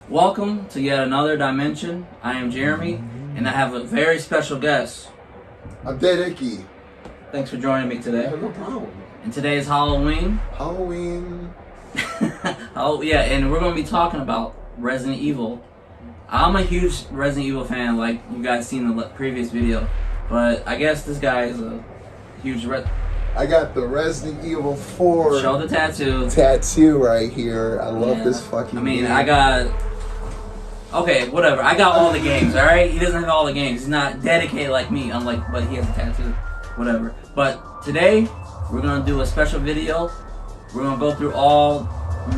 Welcome to yet another dimension. I am Jeremy, and I have a very special guest. I'm DEADIKKY. Thanks for joining me today. Yeah, no problem. And today is Halloween. Halloween. Oh yeah, and we're going to be talking about Resident Evil. I'm a huge Resident Evil fan, like you guys seen in the previous video, but I guess this guy is a huge I got the Resident Evil 4 Show the tattoo right here. I love this fucking game. I got... Okay, whatever. I got all the games, alright? He doesn't have all the games. He's not dedicated like me, but he has a tattoo. Whatever. But today, we're going to do a special video. We're going to go through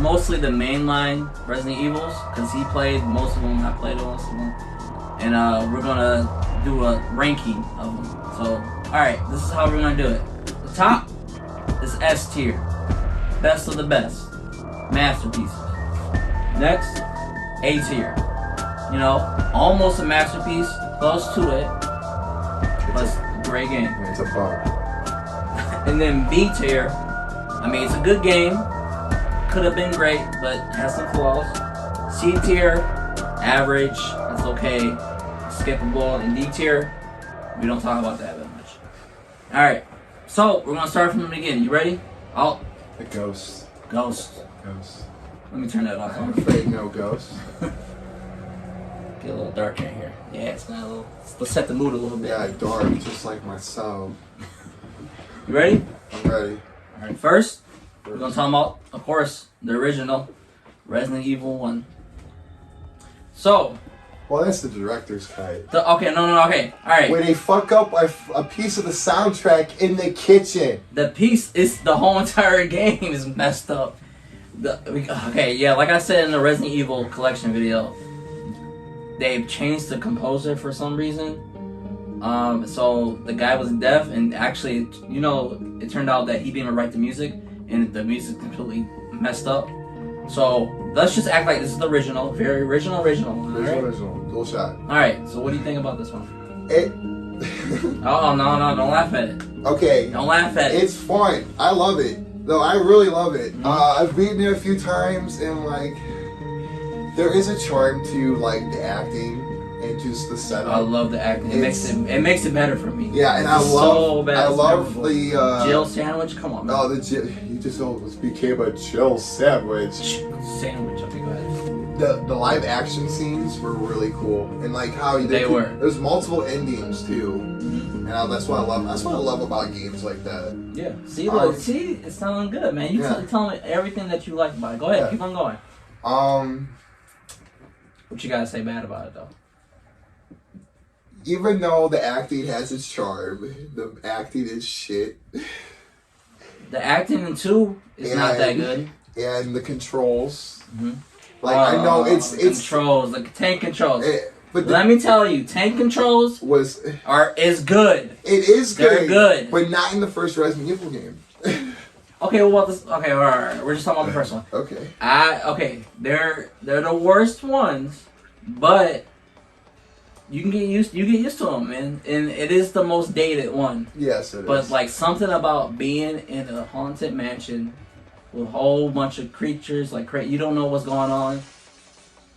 mostly the mainline Resident Evils, because he played most of them, I played most of them. And we're going to do a ranking of them. So, alright, this is how we're going to do it. The top is S tier. Best of the best. Masterpieces. Next, A tier. You know, almost a masterpiece, close to it, but it's a great game. It's a bomb. And then B tier, I mean, it's a good game, could have been great, but has some flaws. C tier, average, that's okay, skippable. And D tier, we don't talk about that very much. Alright, so we're going to start from the beginning. You ready? The ghost. Ghost. Ghost. Let me turn that off. I'm afraid no ghost. Get a little dark in here. Yeah, it's not a little. Let's set the mood a little bit. Yeah, dark, just like myself. You ready? I'm ready. Alright, first, we're gonna talk about, of course, the original Resident Evil 1. So. Well, that's the director's cut. Okay. Alright. When they fuck up a piece of the soundtrack in the kitchen. The piece is the whole entire game is messed up. Okay, yeah, like I said in the Resident Evil collection video, they've changed the composer for some reason. So the guy was deaf, and actually, you know, it turned out that he didn't even write the music, and the music completely messed up. So let's just act like this is the original, very original. Original. Dual shot. Alright, so what do you think about this one? Oh, no, don't laugh at it. Okay. Don't laugh at it. It's fun. I love it. No, I really love it. Mm-hmm. I've beaten it a few times, and like, there is a charm to like the acting and just the setup. I love the acting. It makes it better for me. Yeah, and I love the Jill sandwich. Come on, man. Oh, you just almost became a Jill sandwich. Sandwich. Okay, go ahead. The live action scenes were really cool, and like how they were. There's multiple endings too. Mm-hmm. And that's what I love. That's what I love about games like that. Yeah. See, it's sounding good, man. You tell me everything that you like about it. Go ahead, keep on going. What you gotta say bad about it though? Even though the acting has its charm, the acting is shit. The acting in 2 is not that good. And the controls. Mm-hmm. Like I know it's controls, the tank controls. But let me tell you, tank controls is good. It is good. They're good, but not in the first Resident Evil game. Okay, what about this? Okay, all right. We're just talking about the first one. Okay. Okay, they're the worst ones, but you get used to them, man. And it is the most dated one. Yes, it is. But like something about being in a haunted mansion with a whole bunch of creatures, like you don't know what's going on.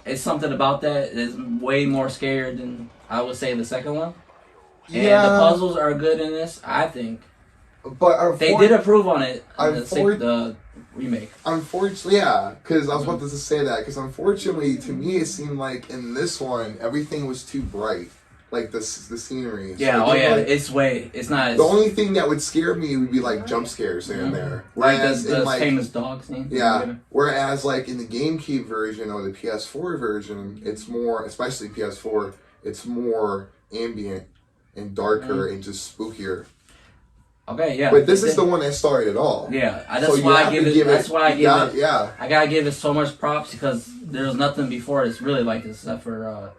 It's something about that is way more scary than I would say the second one. And the puzzles are good in this, I think. But they did improve on it in the remake. Unfortunately, yeah, because I was about to say that. Because unfortunately, to me, it seemed like in this one, everything was too bright. Like the scenery. Yeah, so it's not. The only thing that would scare me would be like jump scares here and there. Whereas the famous dog scene. Yeah. Whereas like in the GameCube version or the PS4 version, it's more, especially PS4, it's more ambient and darker and just spookier. Okay, yeah. But this is the one that started it all. Yeah, that's why I give it. That's why I give it. Yeah. I gotta give it so much props because there's nothing before it's really like this except for.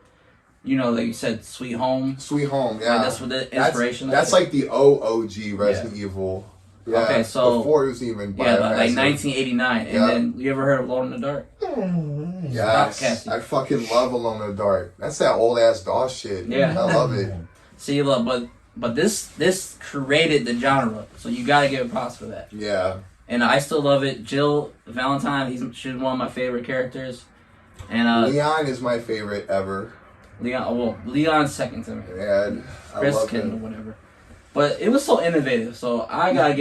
You know, like you said, Sweet Home. Sweet Home, yeah. That's what the inspiration. That's like the OG Resident Evil. Yeah. Okay, so before it was even like 1989. And then you ever heard of Alone in the Dark? Yes, I fucking love Alone in the Dark. That's that old ass DOS shit. Yeah, I love it. See, look, but this created the genre, so you gotta give it props for that. Yeah. And I still love it. Jill Valentine, she's one of my favorite characters. And Leon is my favorite ever. Leon's second to me. And Chris can whatever. But it was so innovative, so I gotta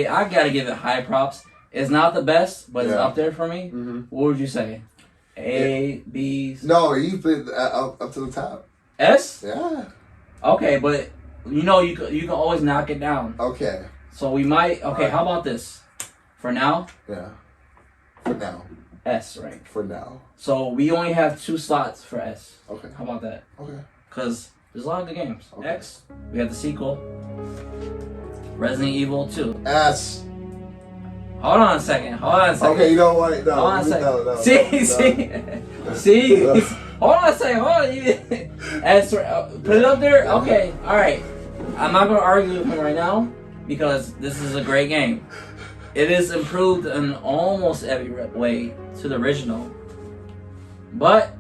give it high props. It's not the best, but it's up there for me. Mm-hmm. What would you say? A, B? No, you put up to the top. S? Yeah. Okay, but you know you can always knock it down. Okay. So we might. Okay, how about this? For now. Yeah. For now. S rank. For now. So we only have 2 slots for S. Okay. How about that? Okay. Because there's a lot of good games. Okay. X. We have the sequel. Resident Evil 2. S. Hold on a second. Okay, you know what? No, hold on a second. No, See? Hold on a second. Hold on. S. Put it up there. Okay. All right. I'm not gonna argue with him right now because this is a great game. It is improved in almost every way to the original, but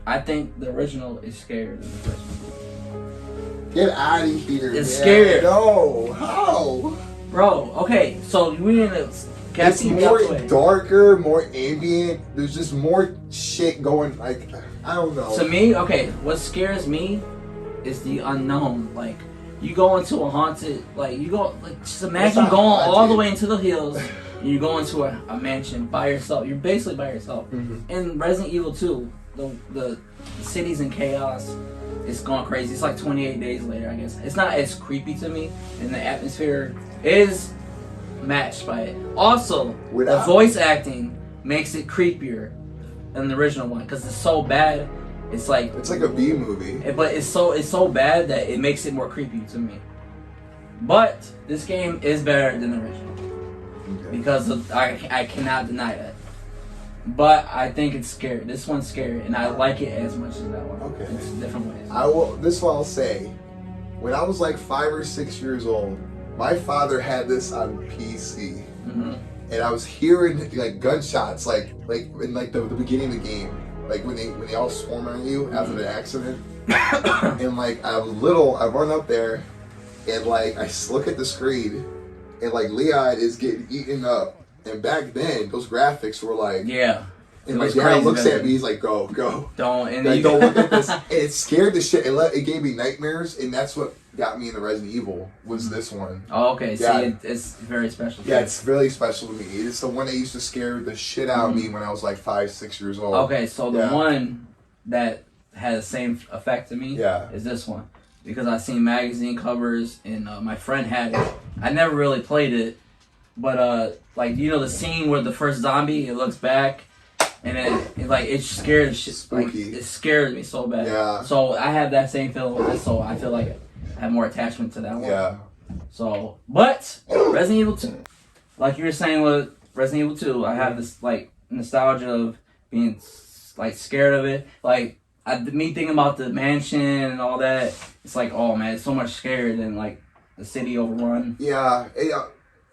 I think the original is scarier than the first one. Get out of here. It's scarier. No. How? Bro, okay, so we need to... It's more darker, more ambient. There's just more shit going, like, I don't know. To me, okay, what scares me is the unknown. Like, you go into a haunted, like, just imagine going all the way into the hills, and you go into a mansion by yourself. You're basically by yourself. Mm-hmm. In Resident Evil 2, the city's in chaos. It's going crazy. It's like 28 days later, I guess. It's not as creepy to me, and the atmosphere is matched by it. Also, the voice acting makes it creepier than the original one because it's so bad. It's like a B movie. But it's so bad that it makes it more creepy to me. But this game is better than the original because I cannot deny that. But I think it's scary. This one's scary, and I like it as much as that one. Okay. It's different ways. This one I'll say. When I was like 5 or 6 years old, my father had this on PC, and I was hearing like gunshots, like in like the beginning of the game, like when they all swarm on you after the accident, and like I was little, I run up there, and like I look at the screen, and like Leon is getting eaten up. And back then, those graphics were like, and my dad looks at me, he's like, "Go, don't, and like, don't look at this." And it scared the shit. It gave me nightmares, and that's what got me into Resident Evil. Was this one? Oh, okay. Yeah. See, it's very special. Yeah, it's really special to me. It's the one that used to scare the shit out of me when I was like 5, 6 years old. Okay, so the one that had the same effect to me is this one because I seen magazine covers and my friend had it. I never really played it. But like the scene where the first zombie, it looks back, and it scared the shit. Spooky. Like, it scared me so bad. Yeah. So I have that same feeling with this. So I feel like I have more attachment to that one. Yeah. So, but Resident Evil 2, like you were saying with Resident Evil 2, I have this like nostalgia of being like scared of it. Like me thinking about the mansion and all that. It's like, oh man, it's so much scarier than like the city overrun. Yeah.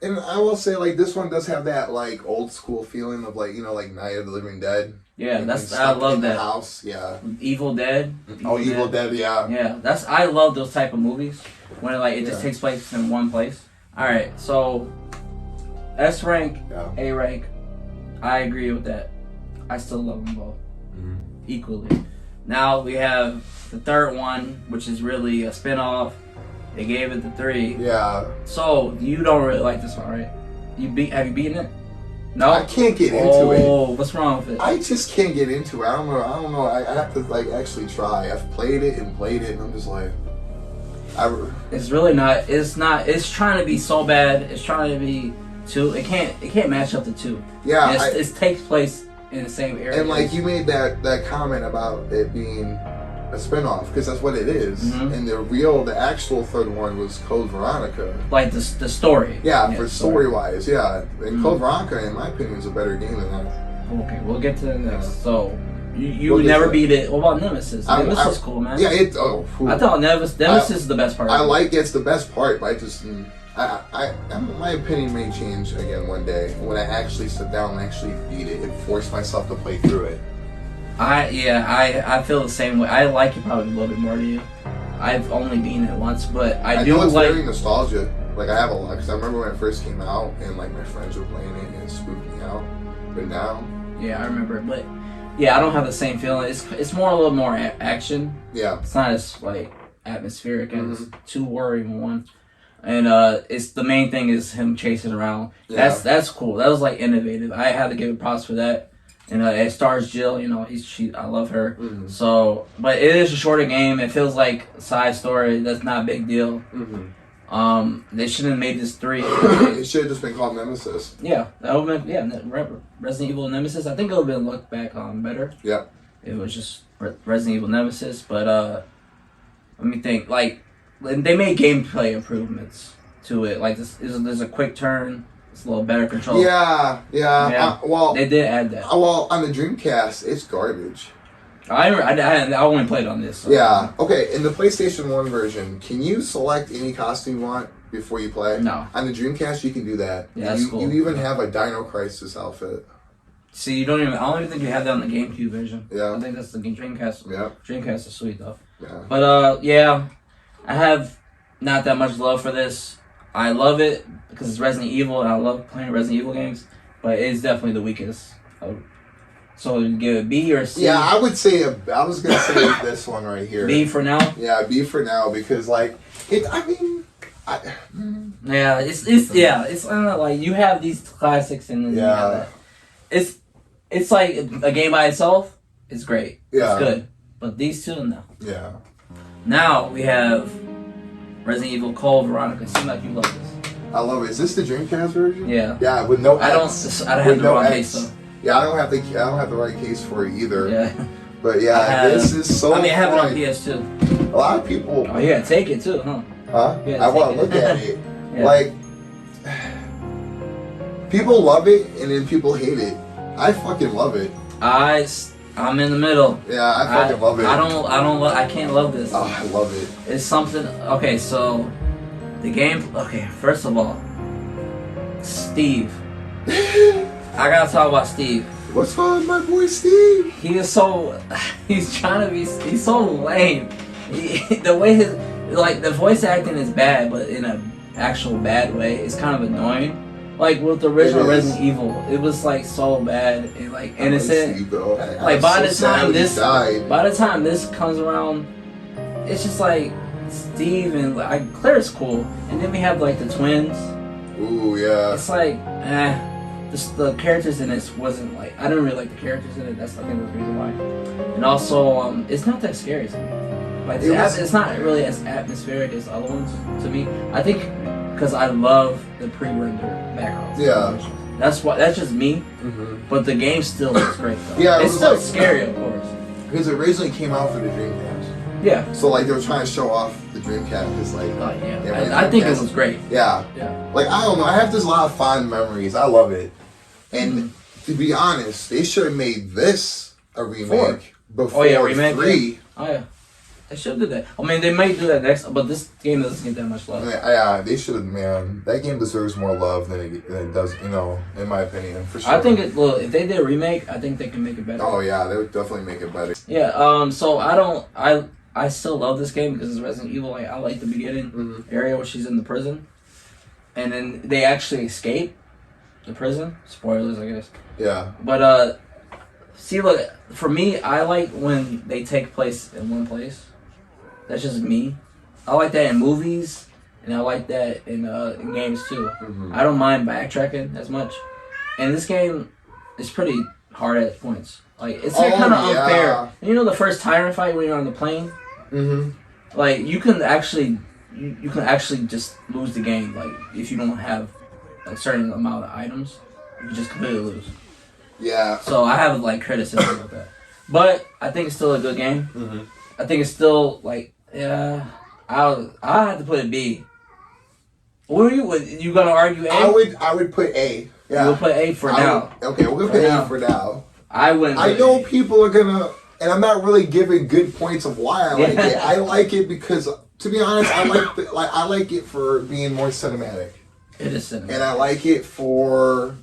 And I will say, like, this one does have that, like, old school feeling of, like, like Night of the Living Dead. Yeah, I love that. House, yeah. Evil Dead. Evil Dead, yeah. Yeah, I love those type of movies when it just takes place in one place. All right, so S rank, A rank. I agree with that. I still love them both equally. Now we have the third one, which is really a spinoff. They gave it the 3. Yeah. So you don't really like this one, right? Have you beaten it? No. I can't get into it. Oh, what's wrong with it? I just can't get into it. I don't know. I have to like actually try. I've played it, and I'm just like, It's really not. It's not. It's trying to be so bad. It's trying to be 2. It can't match up to 2. Yeah. It takes place in the same area. And like you made that comment about it being a spinoff, because that's what it is. And the actual third one was Code Veronica. Like the story. Yeah, for story-wise, yeah. And Code Veronica, in my opinion, is a better game than that. Okay, we'll get to the next. So, you never beat it. What about Nemesis? Nemesis is cool, man. Yeah, I thought Nemesis is the best part. I like it's the best part, but my opinion may change again one day when I actually sit down and actually beat it and force myself to play through it. I feel the same way. I like it probably a little bit more than you. I've only beaten it once, but I do know it's like. very nostalgia. Like I have a lot, because I remember when it first came out and like my friends were playing it and it spooked me out. But now, yeah, I remember. But Yeah, I don't have the same feeling. It's more a little more action. Yeah. It's not as like atmospheric as 2 or even 1. And it's the main thing is him chasing around. Yeah. That's cool. That was like innovative. I had to give it props for that. And it stars Jill. You know, I love her. So, but it is a shorter game. It feels like a side story. That's not a big deal. They shouldn't have made this 3. It should have just been called Nemesis. Yeah, that would have been Resident Evil Nemesis. I think it would have been looked back better. Yeah. It was just Resident Evil Nemesis, but let me think. Like they made gameplay improvements to it. Like there's a quick turn. It's a little better control. Yeah. Well, they did add that. Well, on the Dreamcast, it's garbage. I only played on this. So. Yeah. Okay. In the PlayStation 1 version, can you select any costume you want before you play? No. On the Dreamcast, you can do that. Yeah, that's cool. You even have a Dino Crisis outfit. See, I don't even think you have that on the GameCube version. Yeah. I think that's the Dreamcast. Yeah. Dreamcast is sweet though. Yeah. But yeah, I have not that much love for this. I love it because it's Resident Evil and I love playing Resident Evil games, but it's definitely the weakest. So you give it B or C? Yeah, I would say I was gonna say this one right here. B for now. Yeah, B for now because like it. I mean, yeah, it's like you have these classics and then you have that. It's like a game by itself. It's great. Yeah, it's good. But these two, no. Yeah. Now we have Resident Evil Code Veronica. It seems like you love this. I love it. Is this the Dreamcast version? Yeah. Yeah, with no. I don't have the wrong case though. Yeah, I don't have the right case for it either. Yeah. But yeah, this is so. I mean, I have it on fun. PS2. A lot of people. Oh, you gotta take it too, huh? Huh? I want to look at it. Yeah. Like, people love it and then people hate it. I fucking love it. I'm in the middle. Yeah, I fucking love it. I can't love this. Oh, I love it. It's something. Okay, so the game. Okay, first of all, Steve. I gotta talk about Steve. What's wrong with my boy Steve? He is so. He's trying to be. He's so lame. The way the voice acting is bad, but in an actual bad way. It's kind of annoying. Like with the original Resident Evil, it was like so bad and like innocent. Like by the time this comes around, it's just like Steve and like Claire's cool, and then we have like the twins. Ooh yeah. It's like the characters in it wasn't like I didn't really like the characters in it. That's I think the reason why. And also it's not that scary to me. Like it's not really as atmospheric as other ones to me. I think. Because I love the pre-rendered backgrounds. Yeah. That's just me. But the game still looks great though. Yeah, it's still scary, of course. Because it originally came out for the Dreamcast. Yeah. So like they were trying to show off the Dreamcast because like. I think it was great. Yeah. Yeah. Like I don't know, I have just a lot of fond memories. I love it. And to be honest, they should have made this a remake before remake 3. Yeah. Oh yeah. They should do that. I mean, they might do that next, but this game doesn't get that much love. Yeah, they should have, man. That game deserves more love than it does, you know, in my opinion, for sure. I think if they did a remake, I think they can make it better. Oh, yeah, they would definitely make it better. Yeah, so I still love this game because it's Resident Evil. Like, I like the beginning area where she's in the prison. And then they actually escape the prison. Spoilers, I guess. Yeah. But, see, look, for me, I like when they take place in one place. That's just me. I like that in movies, and I like that in games too. I don't mind backtracking as much. And this game is pretty hard at points. Like it's kind of unfair. And you know the first tyrant fight when you're on the plane. Like you can actually just lose the game. Like if you don't have a certain amount of items, you can just completely lose. Yeah. So I have like criticism about that, but I think it's still a good game. I think it's still like. Yeah, I have to put it B. What are you gonna argue A? I would put A. Yeah, we'll put A for now. Okay, we're gonna put A for now. I wouldn't. I know people are gonna, and I'm not really giving good points of why I like it. I like it because, to be honest, I like it for being more cinematic. It is cinematic, and I like it for,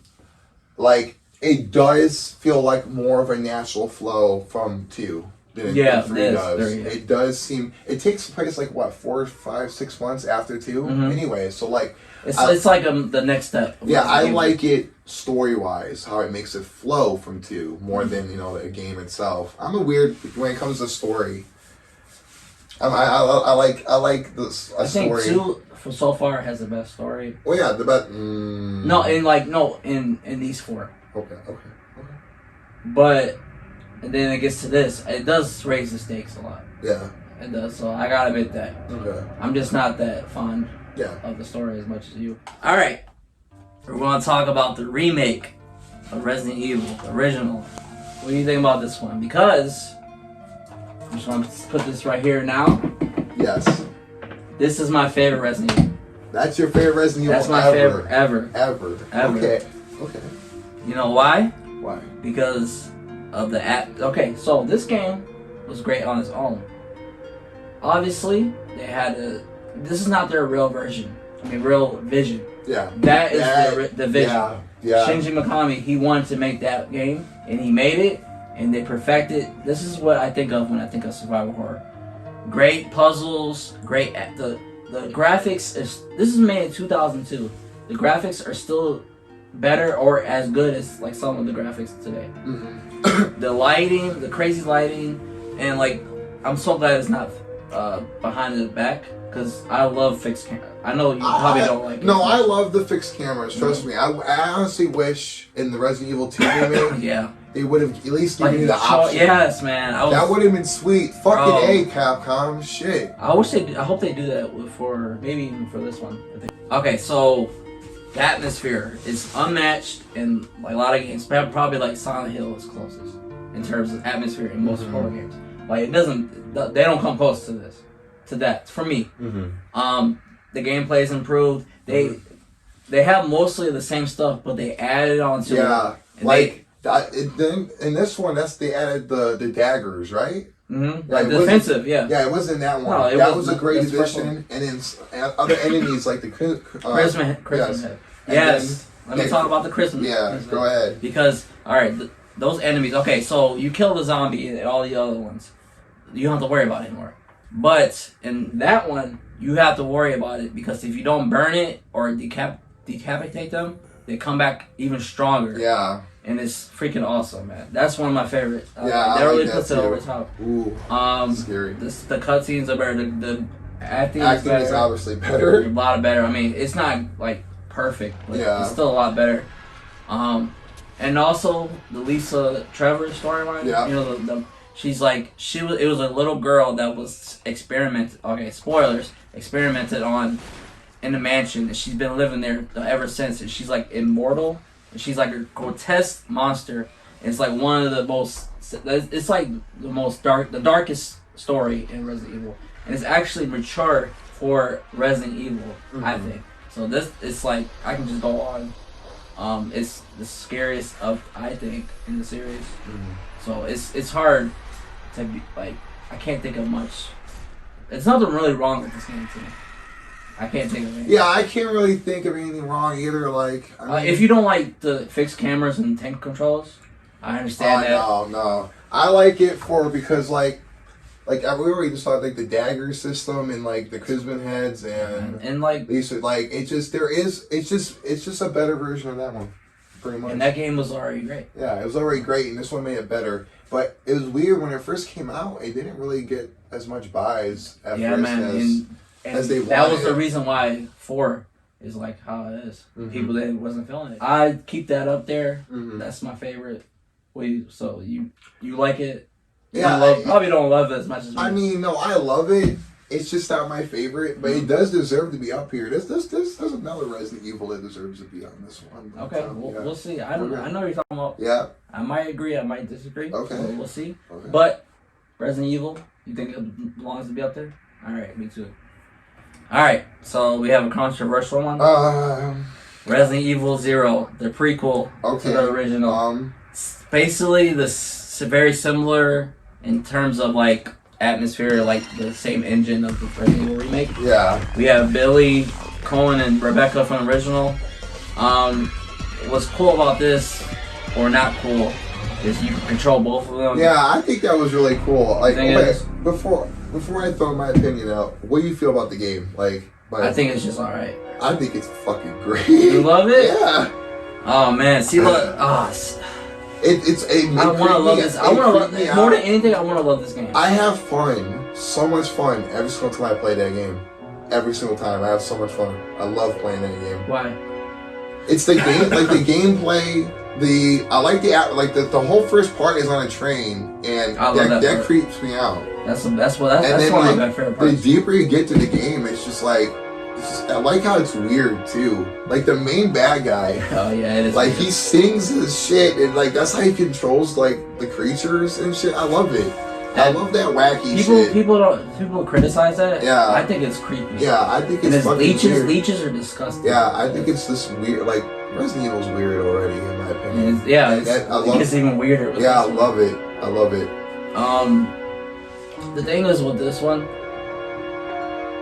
like, it does feel like more of a natural flow from 2. than Yeah, 3 this, does. 3, yeah. It does seem it takes place like what 4, 5, 6 months after 2. Anyway, so like it's like the next step. Yeah, I like it story wise, how it makes it flow from 2 more than the game itself. I'm a weird when it comes to story. I like this. I think story. 2 so far has the best story. Well, yeah, the best. In these 4. Okay. But and then it gets to this. It does raise the stakes a lot. Yeah. It does. So I gotta admit that. Okay. I'm just not that fond Yeah. of the story as much as you. All right, we're gonna talk about the remake of Resident Evil, the original. What do you think about this one? Because I'm just gonna put this right here now. Yes. This is my favorite Resident Evil. That's your favorite Resident Evil. That's my favorite ever. Okay. You know why? Why? Because of the app. Okay, so this game was great on its own. Obviously, they had to. This is not their real version. I mean, real vision. Yeah. That is the vision. Yeah. Shinji Mikami, he wanted to make that game, and he made it, and they perfected. This is what I think of when I think of survival horror. Great puzzles, great. The graphics is. This is made in 2002. The graphics are still better or as good as like some of the graphics today. The lighting, the crazy lighting, and like I'm so glad it's not behind the back because I love fixed camera. I know you probably don't like it. No, I love the fixed cameras. Trust me. I honestly wish in the Resident Evil 2 remake, yeah, they would have at least given me the option. Yes, man. That would have been sweet. Fucking A, Capcom. Shit. I hope they do that for maybe even for this one. I think. Okay, so the atmosphere is unmatched in like a lot of games. Probably like Silent Hill is closest in terms of atmosphere in most horror games. Like it doesn't. They don't come close to this. To that for me. The gameplay is improved. They have mostly the same stuff, but they added on to it. Like in this one, they added the daggers, right? Like defensive, yeah. Yeah, it wasn't that one. No, that was a great addition. And then other enemies like the Christmas head. Yes. Let me talk about the Christmas. Yeah, go ahead. Because those enemies. Okay, so you kill the zombie and all the other ones. You don't have to worry about it anymore. But in that one, you have to worry about it because if you don't burn it or decapitate them, they come back even stronger. Yeah. And it's freaking awesome, man. That's one of my favorites. Yeah, that really puts it over the top. Ooh, scary. The cutscenes are better. The acting is obviously better. A lot better. I mean, it's not like perfect, but it's still a lot better. And also the Lisa Trevor storyline. Yeah. You know she's like it was a little girl that was experimented on in the mansion, and she's been living there ever since, and she's like immortal, and she's like a grotesque monster. It's like one of the most it's like the darkest story in Resident Evil, and it's actually mature for Resident Evil, I think. So this it's like I can just go on. It's the scariest I think in the series. So it's hard to be like I can't think of much. There's nothing really wrong with this game to me. I can't think of anything. Yeah, I can't really think of anything wrong either. Like, I mean, if you don't like the fixed cameras and tank controls, I understand that. No, I like it because like we already just saw like the dagger system and like the Kuzman heads and like Lisa, like it's just a better version of that one, pretty much. And that game was already great. Yeah, it was already great, and this one made it better. But it was weird when it first came out; it didn't really get as much buys at first as they wanted. That was the reason why 4 is like how it is. People that wasn't feeling it. I keep that up there. That's my favorite. So you like it? Yeah, probably don't love it as much as me. I mean, no, I love it. It's just not my favorite, but it does deserve to be up here. There's another Resident Evil that deserves to be on this one. Okay, we'll see. I know what you're talking about. Yeah. I might agree, I might disagree. Okay. So we'll see. Okay. But Resident Evil, you think it belongs to be up there? Alright, me too. Alright, so we have a controversial one. Resident Evil 0, the prequel to the original. Basically, very similar in terms of like atmosphere, like the same engine of the Resident Evil remake. Yeah. We have Billy, Cohen, and Rebecca from the original. What's cool about this, or not cool, is you can control both of them. Yeah, I think that was really cool. Like, okay, before I throw my opinion out, what do you feel about the game? Like, I think it's just alright. I think it's fucking great. You love it? Yeah. Oh man, see, look, I want to love this. I want to love more than anything. I want to love this game. I have fun, so much fun every single time I play that game. Every single time I have so much fun. I love playing that game. Why? It's the game, like the gameplay. I like the whole first part is on a train, and that creeps me out. That's one of my favorite parts. The deeper you get to the game, it's just like. I like how it's weird too. Like the main bad guy. Oh yeah, it is. Like he sings his shit, and like that's how he controls like the creatures and shit. I love it. I love that wacky shit. People criticize that. Yeah. I think it's creepy. Yeah, I think it's fucking weird. Leeches are disgusting. Yeah, I think it's this weird. Like Resident Evil's weird already, in my opinion. It's even weirder. Yeah, I love it. I love it. The thing is with this one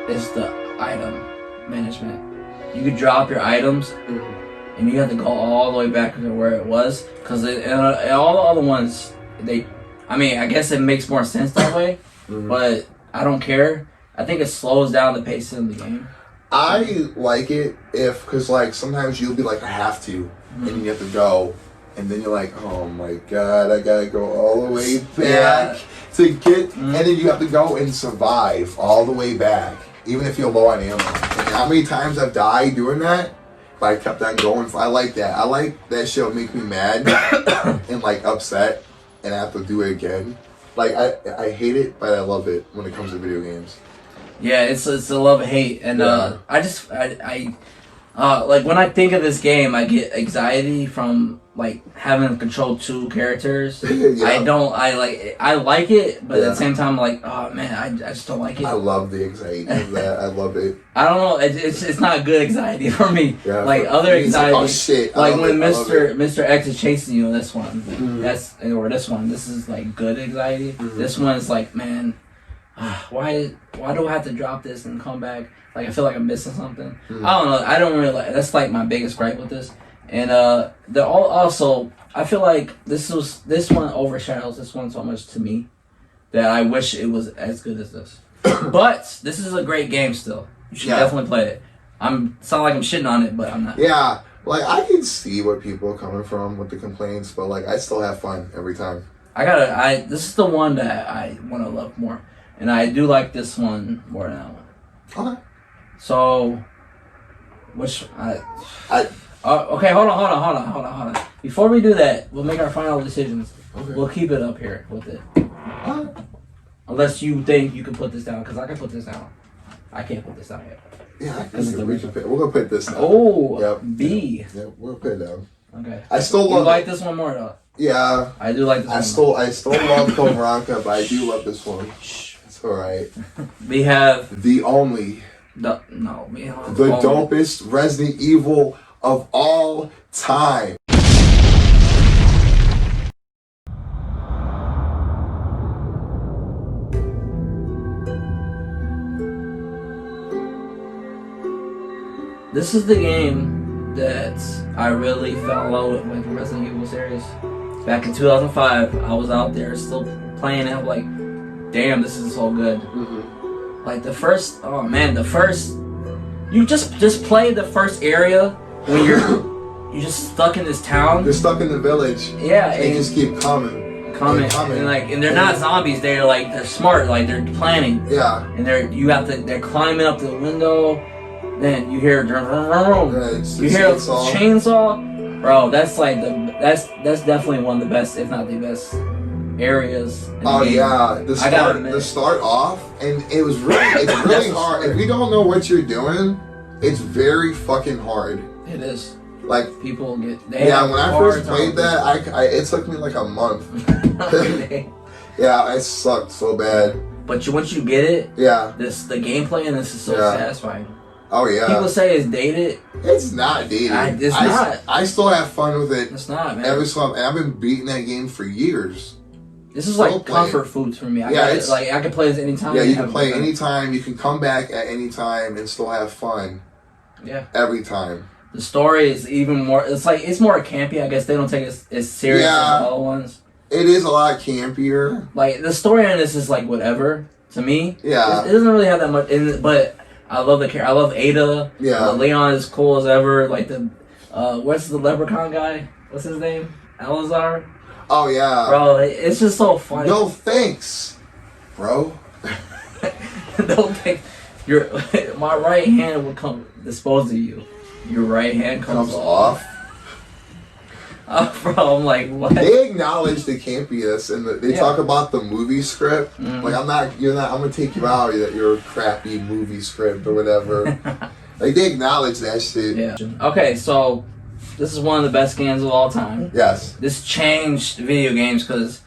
is the item management. You could drop your items, and you have to go all the way back to where it was. Because all the other ones, I guess it makes more sense that way, but I don't care. I think it slows down the pace of the game. I like it because like sometimes you'll be like, I have to, and you have to go, and then you're like, oh my god, I gotta go all the way back to get, and then you have to go and survive all the way back. Even if you're low on ammo. And how many times I've died doing that, but I kept on going. I like that. I like that shit will make me mad and like upset, and I have to do it again. Like I hate it, but I love it when it comes to video games. Yeah, it's a love hate, and like when I think of this game, I get anxiety from like having to control two characters. I like it, but at the same time, like, oh man, I just don't like it. I love the anxiety of that. I love it. I don't know. It's not good anxiety for me. Yeah, like other anxiety. Like, oh shit! Like when Mr. X is chasing you in this one. This is like good anxiety. This one is like, man, why do I have to drop this and come back? Like I feel like I'm missing something. I don't know. I don't really like. That's like my biggest gripe with this. And also I feel like this one overshadows this one so much to me that I wish it was as good as this. But this is a great game still. You should definitely play it. Sound like I'm shitting on it, but I'm not. Yeah, like I can see where people are coming from with the complaints, but like I still have fun every time. This is the one that I want to love more, and I do like this one more than that one. Okay. So, okay, hold on. Before we do that, we'll make our final decisions. Okay. We'll keep it up here with it. Unless you think you can put this down, because I can put this down. I can't put this down yet. Yeah, we're gonna put this down. Oh, yep. B. Yeah, we'll put it down. Okay. I still love. You like this one more though? Yeah. I do like this one. I still love Veronica, but I do love this one. It's alright. We have the only. The dopest Resident Evil of all time. This is the game that I really fell in love with the Resident Evil series. Back in 2005, I was out there still playing it. I'm like, damn, this is so good. Like the first, you just play the first area when you're just stuck in this town. You're stuck in the village. Yeah, and just keep coming. And they're not zombies. They're smart. Like they're planning. Yeah. And they're climbing up to the window. Then you hear chainsaw. Bro, that's definitely one of the best, if not the best areas. Oh yeah, the start off, and it's really hard. If you don't know what you're doing, it's very fucking hard. It is. Like people get. When I first played that, it took me like a month. Yeah, it sucked so bad. But once you get it, the gameplay in this is so satisfying. Oh yeah. People say it's dated. It's not dated. It's not. I still have fun with it. It's not, man. And I've been beating that game for years. This is like comfort food for me. I can play this anytime. Yeah, you can play anytime. You can come back at any time and still have fun. Yeah. Every time. The story is even more. It's more campy. I guess they don't take it as serious as the other ones. It is a lot campier. Like the story in this is like whatever to me. Yeah. It doesn't really have that much in it, but I love the character. I love Ada. Yeah. Leon is cool as ever. Like the what's the leprechaun guy? What's his name? Alazar. Oh yeah. Bro, it's just so funny. No thanks, bro. Don't think my right hand will come dispose of you. Your right hand comes off. Bro, I'm like, what? They acknowledge the campiness and they talk about the movie script. Mm-hmm. Like, I'm gonna take you out that you're a crappy movie script or whatever. Like, they acknowledge that shit. Yeah. Okay, so this is one of the best games of all time. Yes. This changed video games because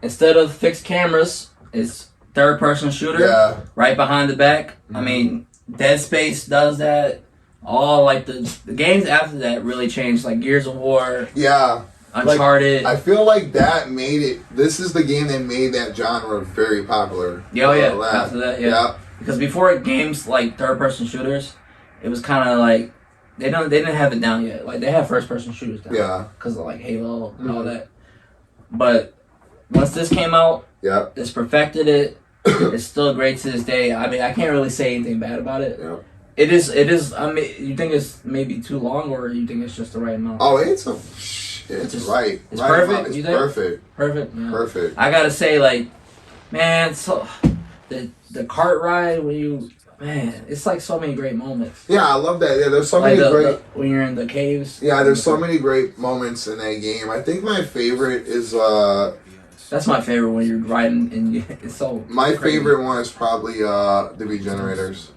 instead of fixed cameras, it's third-person shooter. Yeah. Right behind the back. Mm-hmm. I mean, Dead Space does that. All like the games after that really changed, like Gears of War. Yeah. Uncharted. Like, I feel like that made it. This is the game that made that genre very popular. Yeah, after that, yeah. Because before games like third-person shooters, it was kind of like they didn't have it down yet. Like they have first-person shooters down. Yeah. Because of like Halo and all that. But once this came out, it's perfected it. It's still great to this day. I mean, I can't really say anything bad about it. Yeah. It is. I mean, you think it's maybe too long, or you think it's just the right amount? Oh, it's right. It's right perfect. amount. It's You think? perfect. Perfect. Yeah. Perfect. I gotta say, like, man, so the cart ride it's like so many great moments. Yeah, I love that. Yeah, there's so like many great. When you're in the caves. Yeah, there's so many great moments in that game. I think my favorite is That's my favorite when you're riding and it's so. My crazy. favorite one is probably the Regenerators.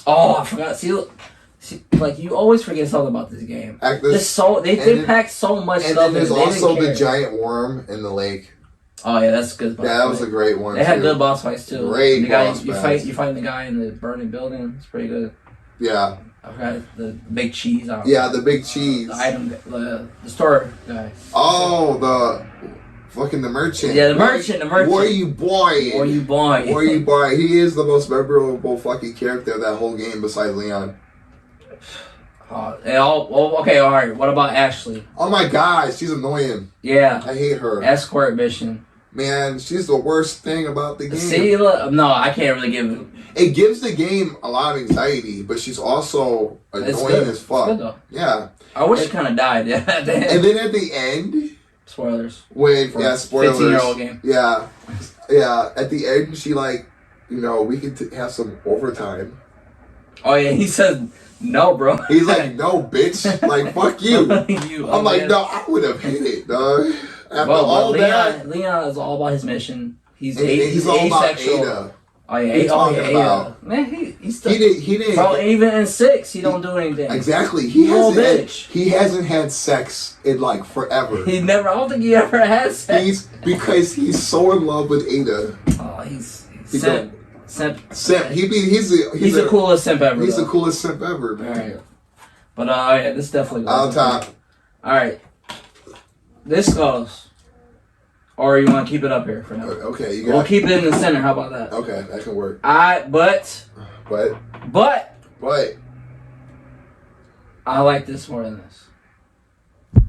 Oh, I forgot. See, like you always forget something about this game. They packed so much and stuff. And then there's also the giant worm in the lake. Oh yeah, that's good. Yeah, that was a great one. They had good boss fights too. Great boss fights. You fight the guy in the burning building. It's pretty good. Yeah. I forgot the big cheese. Yeah, the big cheese. The item, the store guy. Oh, the merchant. Yeah, the merchant. Where you boy? Where you boy? Where you boy? He is the most memorable fucking character of that whole game besides Leon. Okay, all right. What about Ashley? Oh my god, she's annoying. Yeah. I hate her. Escort mission. Man, she's the worst thing about the game. See, look, no, I can't really give it. It gives the game a lot of anxiety, but she's also annoying as fuck. It's good though. Yeah. I wish she kind of died. Yeah. And then at the end, spoilers. Spoilers. 15-year-old game. Yeah. At the end, she we could have some overtime. Oh yeah, he said no, bro. He's like, no, bitch. Like, fuck you. I'm like, no, I would have hit it, dog. After all that, Leon is all about his mission. He's all asexual. about Ada. Oh yeah, Ada. Man, he's still. He didn't. Bro, even in 6, he don't do anything. Exactly. He hasn't had sex in like forever. I don't think he ever has sex. Because he's so in love with Ada. Oh, he's simp. He's the coolest simp ever. He's the coolest simp ever, man. All right. But yeah, this definitely goes on top. All right. This goes. Or you want to keep it up here for now? Okay, we'll keep it in the center. How about that? Okay, that can work. But I like this more than this.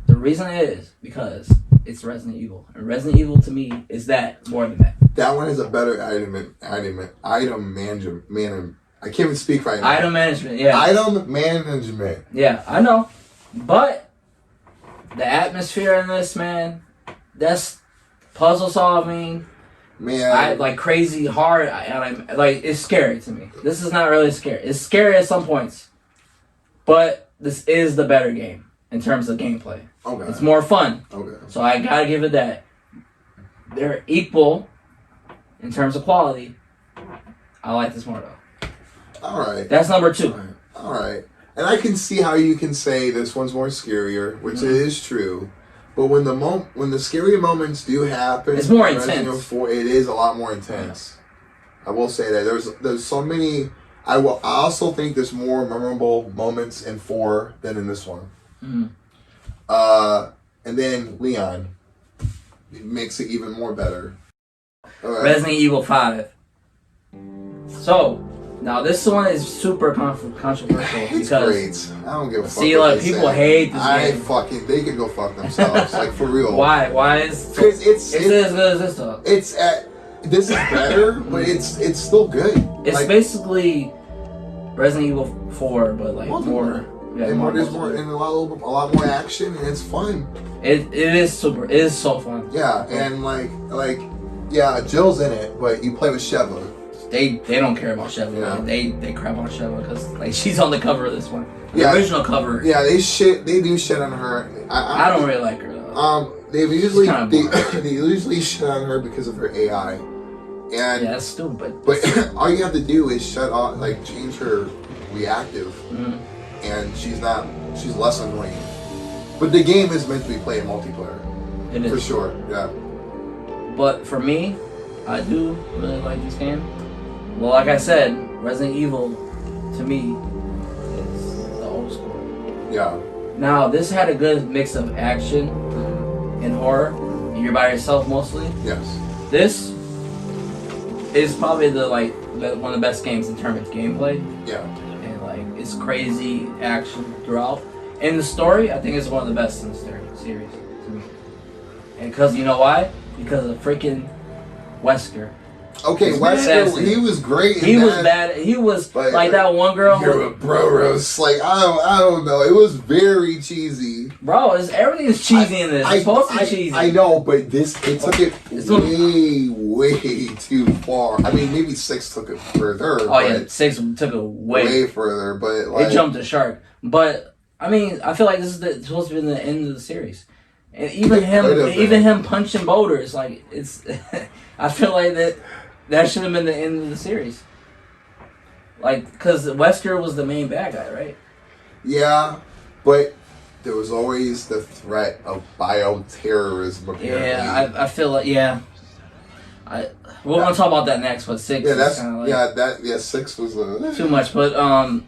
The reason is because it's Resident Evil, and Resident Evil to me is that more than that. That one has a better item management. I can't even speak right now. Item management, yeah. Item management. Yeah, I know, but the atmosphere in this, man, that's puzzle solving. Man, like crazy hard. Like it's scary to me. This is not really scary. It's scary at some points, but this is the better game in terms of gameplay. Okay, it's more fun. Okay, so I gotta give it that. They're equal in terms of quality. I like this more though. All right, that's number 2. All right, and I can see how you can say this one's more scarier, which it is true. But when the scary moments do happen, it's more intense. Resident Evil 4, it is a lot more intense. I will say that there's so many. I also think there's more memorable moments in 4 than in this one. Mm-hmm. And then Leon makes it even more better. Resident Evil 5. So Now this one is super controversial It's because great. I don't give a fuck. see, what like they people say. hate this I game. fucking. They can go fuck themselves. Like for real. Why? Why is Because it's as good as this though? It's at. This is better, but it's still good. It's like, basically Resident Evil 4, but like more. Yeah, and there's more and a lot more action, and it's fun. It is super. It is so fun. Yeah, and yeah, Jill's in it, but you play with Sheva. They don't care about Sheva. Yeah. They crap on Sheva because like she's on the cover of this one. The Yeah. original cover. Yeah, they do shit on her. I don't really like her though. They usually She's they usually shit on her because of her AI, and yeah, that's stupid. but all you have to do is shut off, like change her reactive, and she's less annoying. But the game is meant to be played multiplayer. It is for sure. Yeah. But for me, I do really like this game. Well, like I said, Resident Evil to me is the old school. Yeah. Now this had a good mix of action and horror. You're by yourself mostly. Yes. This is probably one of the best games in terms of gameplay. Yeah. And like it's crazy action throughout. And the story, I think, is one of the best in the series to me. And because you know why? Because of freaking Wesker. Okay, Wesker, he was great. He was bad. He was like that one girl. You're a bro roast. Like I don't know. It was very cheesy. Bro, everything is cheesy in this. It's supposed to be cheesy. I know, but it took it way too far. I mean, maybe 6 took it further. Oh yeah, 6 took it way further. But like, it jumped the shark. But I mean, I feel like this is supposed to be the end of the series. And even him punching boulders, like it's. I feel like that should have been the end of the series. Like, because Wesker was the main bad guy, right? Yeah, but there was always the threat of bioterrorism. Apparently. Yeah, I feel like we're gonna talk about that next. But 6, yeah, that's kind of like, 6 was too much. But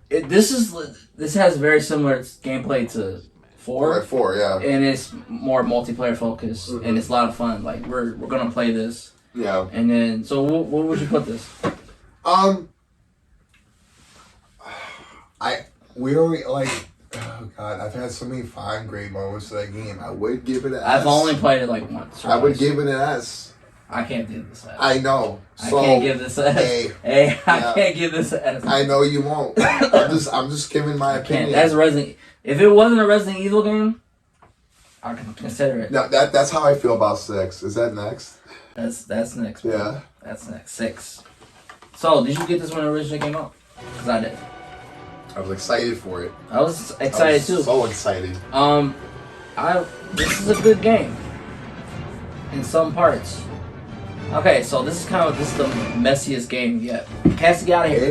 this has very similar gameplay to 4. 4, yeah, and it's more multiplayer focused, and it's a lot of fun. Like we're gonna play this. Yeah. And then, so what would you put this? We already like. Oh God, I've had so many fine great moments to that game. I would give it an S. I've only played it like once. I would give it an S. I can't give this S. I know. So, I can't give this S. Hey, I can't give this S. I know you won't. I'm just giving my opinion. That's Resident. If it wasn't a Resident Evil game, I can consider it. No, that's how I feel about 6. Is that next? That's next. Bro. Yeah. That's next. 6. So, did you get this when it originally came out? Because I did. I was excited for it. I was excited too. So excited. This is a good game. In some parts. Okay, so this is the messiest game yet. Has to get out of here.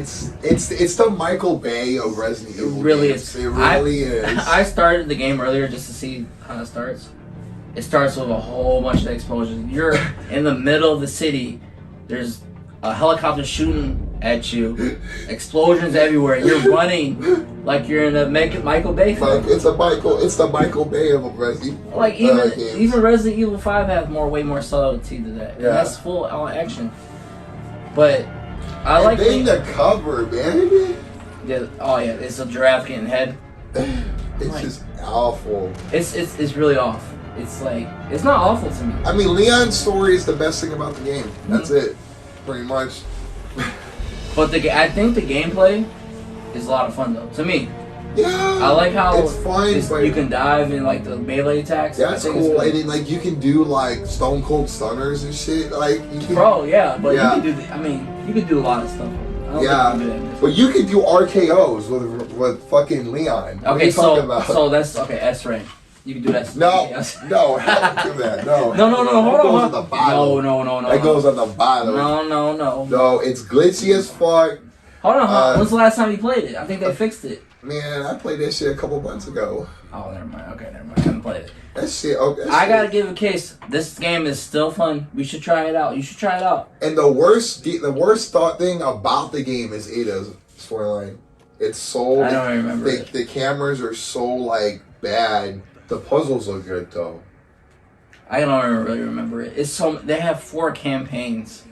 It's the Michael Bay of Resident Evil. It really games. is. It really is. I started the game earlier just to see how it starts. It starts with a whole bunch of explosions. You're in the middle of the city. There's a helicopter shooting at you. Explosions everywhere. You're running like you're in a Michael Bay film. Like it's the Michael Bay of Resident Evil. Like even Resident Evil 5 has way more subtlety to that. And that's full on action. But I like the cover, man. Yeah, oh yeah, it's a giraffe getting head. It's just awful. It's really off. It's like it's not awful to me. I mean, Leon's story is the best thing about the game. That's it, pretty much. But I think the gameplay is a lot of fun though. To me, yeah, I like how it's fun. But you can dive in like the melee attacks. That's cool. And then like you can do like Stone Cold Stunners and shit. Like you can, bro, yeah, but you can do. You can do a lot of stuff. But you can do RKOs with fucking Leon. Okay, so that's okay. S rank. You can do that. No, don't do that. No. No, hold on. That goes on the bottom. No. That goes on the bottom. No. No, it's glitchy as fuck. Hold on. When's the last time you played it? I think they fixed it. Man, I played that shit a couple months ago. Oh, never mind. Okay, never mind. I haven't played it. That shit. Okay. I gotta give a case. This game is still fun. We should try it out. You should try it out. And the worst thought thing about the game is Ada's storyline. It's so. I don't remember. The cameras are so like bad. The puzzles look good though. I don't really remember it. It's they have 4 campaigns,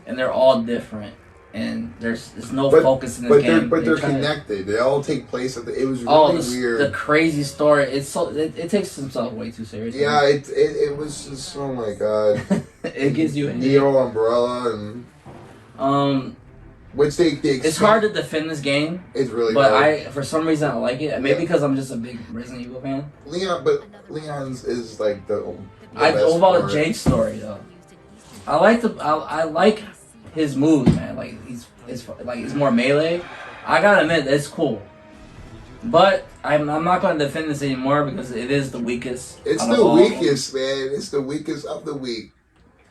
and they're all different. and there's no focus in this game. But they're connected. They all take place at the. It was really weird. The crazy story. It takes itself way too seriously. Yeah, it was just, oh my god. It gives you Neo Umbrella and which they it's hard to defend this game. It's really but hard. For some reason I like it. Maybe because I'm just a big Resident Evil fan. Leon's is like the I know about Jake's story though. I like his moves, man. Like he's more melee. I gotta admit it's cool. But I'm not gonna defend this anymore because it is the weakest. It's the weakest, man. It's the weakest of the weak.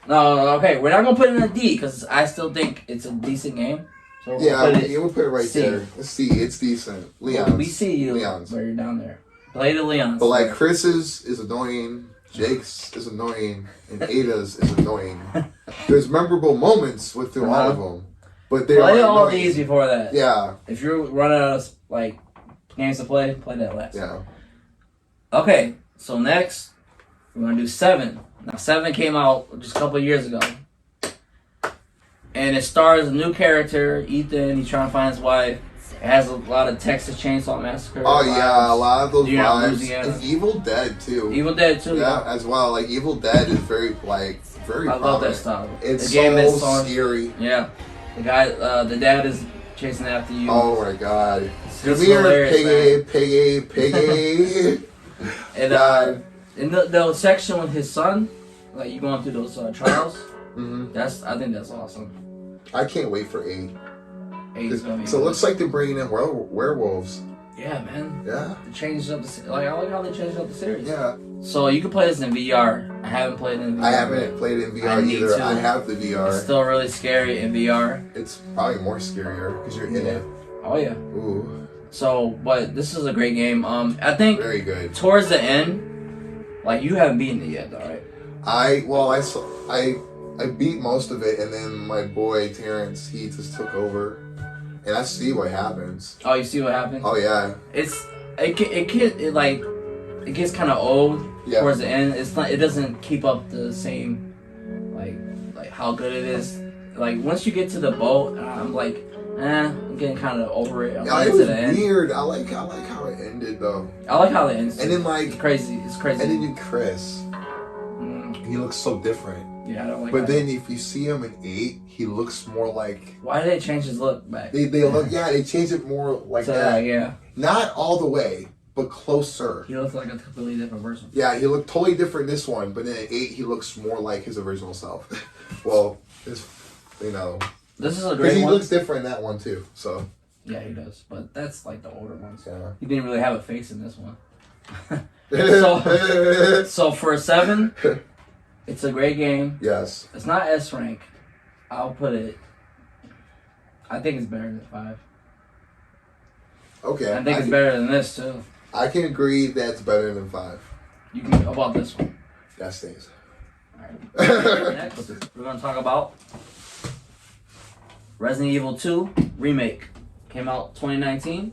No, okay, we're not gonna put it in a D because I still think it's a decent game. So we'll put it right C. there. C, it's decent. Leon's. We see you Leon's. where you're down there. Play the Leon's. But like Chris's is annoying, Jake's is annoying, and Ada's is annoying. There's memorable moments within all of them, but they play are all annoying. these before that. Yeah. If you're running out of like games to play that last. Yeah. Okay, so next we're gonna do 7. Now 7 came out just a couple of years ago. And it stars a new character, Ethan. He's trying to find his wife. It has a lot of Texas Chainsaw Massacre. Oh yeah, a lot of those vibes. And Evil Dead too. Evil Dead too. Yeah, as well. Like Evil Dead is very I prominent. love that style. It's the game is so scary. Yeah. The guy, the dad is chasing after you. Oh my god. Come here, piggy. And in the section with his son, like you going through those trials. Mm-hmm. I think that's awesome. I can't wait for 8. 8 is gonna be. So it looks like they're bringing in werewolves. Yeah, man. Yeah. They changed up I like how they changed up the series. Yeah. So you can play this in VR. I haven't played it in VR. I haven't played it in VR either. I have the VR. It's still really scary in VR. It's probably more scarier because you're in it. Oh yeah. Ooh. So, but this is a great game. I think very good. Towards the end, like you haven't beaten it yet, though, right? I beat most of it, and then my boy Terrence, he just took over, and I see what happens. Oh, you see what happens? Oh yeah. It gets kind of old towards the end. It doesn't keep up the same like how good it is. Like once you get to the boat, I'm like, I'm getting kind of over it. Yeah, it was weird. I like how it ended though. I like how it ends. And then like it's crazy. And then Chris, he looks so different. Yeah, I don't like. But then if you see him in 8, he looks more like. Why did they change his look back? They look they changed it more like that. Yeah. Not all the way, but closer. He looks like a completely different person. Yeah, he looked totally different in this one, but then in 8 he looks more like his original self. Well, this is a great one. He looks different in that one too. So. Yeah, he does, but that's like the older ones. Yeah. He didn't really have a face in this one. so for a 7. It's a great game. Yes. It's not S rank. I'll put it. I think it's better than 5. Okay. I think it's better than this too. I can agree that's better than 5. You can about this one. That stays. Alright. Next, we're gonna talk about Resident Evil 2 Remake. Came out 2019.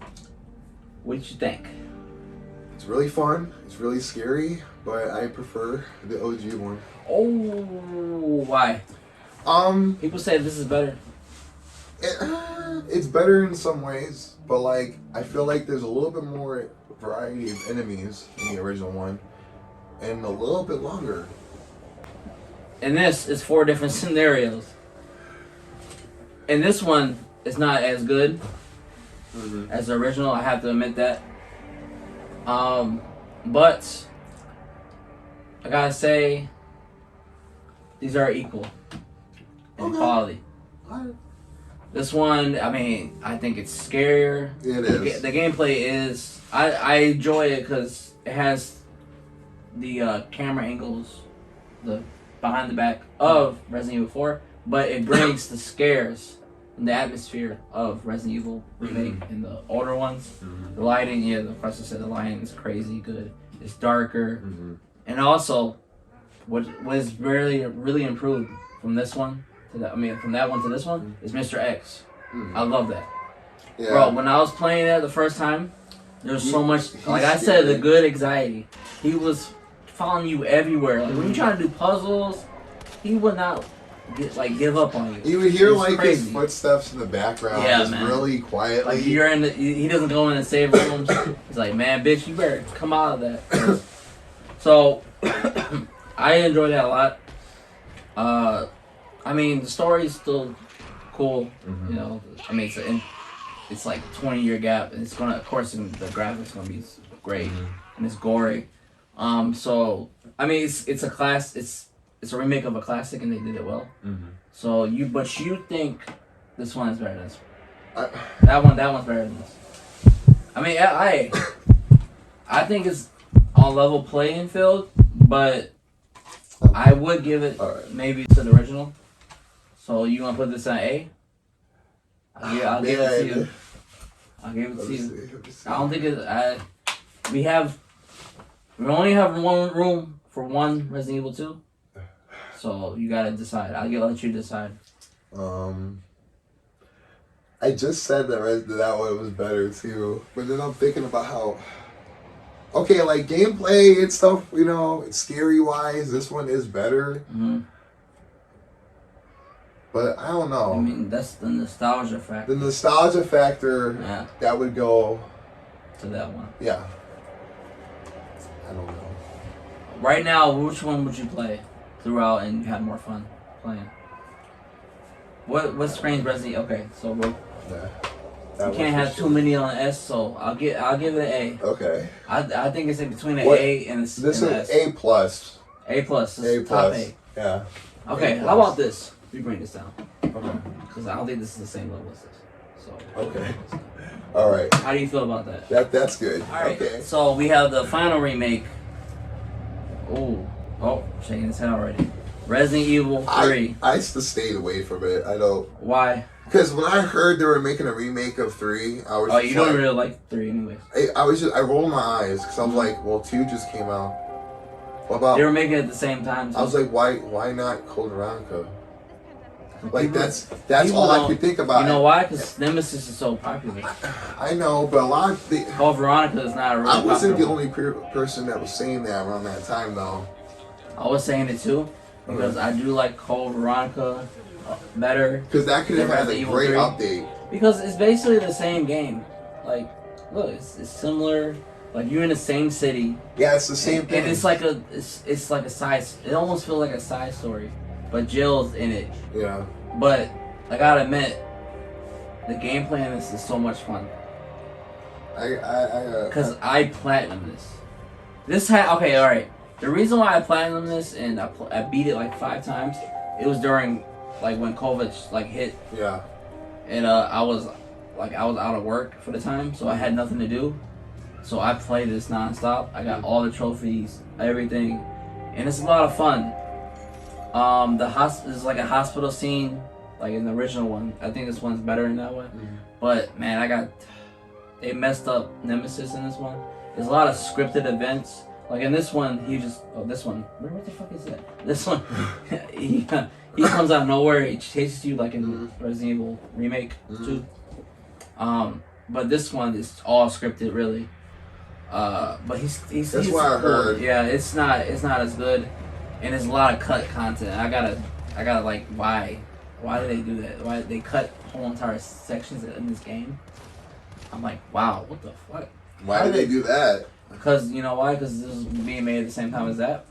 What did you think? It's really fun. It's really scary, but I prefer the OG one. Oh, why? People say this is better. It's better in some ways, but like I feel like there's a little bit more variety of enemies in the original one, and a little bit longer. And this is 4 different scenarios. And this one is not as good as the original. I have to admit that. But I gotta say, these are equal in quality. This one, I mean, I think it's scarier. It is. The gameplay is. I enjoy it because it has the camera angles, the behind the back of Resident Evil 4, but it brings the scares and the atmosphere of Resident Evil Remake and the older ones. The lighting, the professor said the lighting is crazy good. It's darker, and also what was really improved from this one to that. I mean, from that one to this one is Mr. X. I love that. Yeah. Bro, when I was playing that the first time, there was so much. Like I said, the good anxiety. He was following you everywhere. Like when you trying to do puzzles, he would not give up on you. You would hear It's like crazy. his footsteps in the background, Yeah, just man. really quietly. Like you're in he doesn't go in and save rooms. He's like, man, bitch, you better come out of that. So I enjoy that a lot. I mean, the story's still cool. You know, I mean, it's like a 20-year gap, and it's gonna, of course, the graphics gonna be great and it's gory. So I mean, it's a class. It's a remake of a classic, and they did it well. So but you think this one is better than this one? That one's better than this. I mean, I think it's on level playing field, but I would give it maybe to the original. So you want to put this on A? I'll give it to you. I'll give it to you. I don't think it. We only have one room for one Resident Evil 2. So you gotta decide. I'll let you decide. I just said that one was better too, but then I'm thinking about how. Okay, like gameplay and stuff, you know, scary wise, this one is better. But I don't know. I mean, that's the nostalgia factor. The nostalgia factor, that would go to that one. Yeah. I don't know. Right now, which one would you play throughout and have more fun playing? What screen's Resident? Okay, so you can't have too many on the S, so I'll give it an A. Okay. I think it's in between an A and this is S. A plus. A plus. A Top plus. A. Yeah. Okay. How about this? We bring this down. Okay. Because I don't think this is the same level as this. So. Okay. All right. How do you feel about that? That's good. All right. Okay. So we have the final remake. Oh, shaking his head already. Resident Evil 3. I just stayed away from it. I don't. Why? Because when I heard they were making a remake of 3, I was. Oh, you don't really like 3, anyways. I rolled my eyes because I was like, well, 2 just came out. What about? They were making it at the same time. I was like, why not Code Veronica? Like that's all I could think about. You know why? Because Nemesis is so popular. I know, but a lot of the. Code Veronica is not a really. I wasn't the only person that was saying that around that time, though. I was saying it too, because I do like Code Veronica better. Because that could have had a great update. Because it's basically the same game. Like, look, it's similar. Like you're in the same city. Yeah, it's the same thing. And it's like a side. It almost feels like a side story, but Jill's in it. Yeah. But I gotta admit, the gameplay in this is so much fun. Because I platinum this. Okay, all right. The reason why I platinum this and I beat it like 5 times, it was during like when COVID like hit. Yeah. And I was out of work for the time, so I had nothing to do. So I played this nonstop. I got all the trophies, everything, and it's a lot of fun. There's like a hospital scene, like in the original one. I think this one's better in that way. But man, they messed up Nemesis in this one. There's a lot of scripted events. Like in this one, this one. What the fuck is that? This one, he comes out of nowhere. He chases you like in Resident Evil Remake 2. But this one is all scripted, really. But he's That's what I heard. Yeah, it's not as good, and there's a lot of cut content. I gotta like why did they do that? Why they cut whole entire sections in this game? I'm like, wow, what the fuck? Why did they do that? Because you know why? Because this was being made at the same time as that,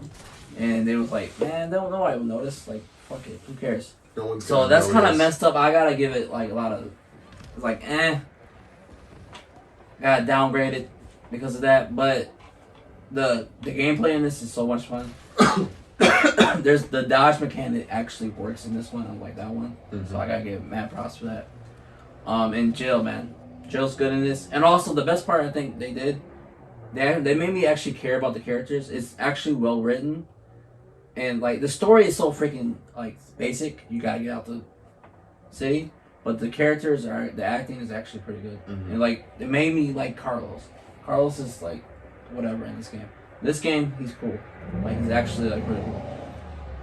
and they was like, man, nobody will notice. Like, fuck it, who cares? So that's kind of messed up. I gotta give it like a lot of, it's like, Got downgraded because of that, but the gameplay in this is so much fun. There's the dodge mechanic actually works in this one, unlike that one. So I gotta give mad props for that. And Jill, man, Jill's good in this, and also the best part I think they did, they made me actually care about the characters. It's actually well written, and like the story is so freaking like basic. You gotta get out the city. But the the acting is actually pretty good. And like, it made me like Carlos. Carlos is like, whatever in this game. This game, he's cool. Like, he's actually like pretty cool.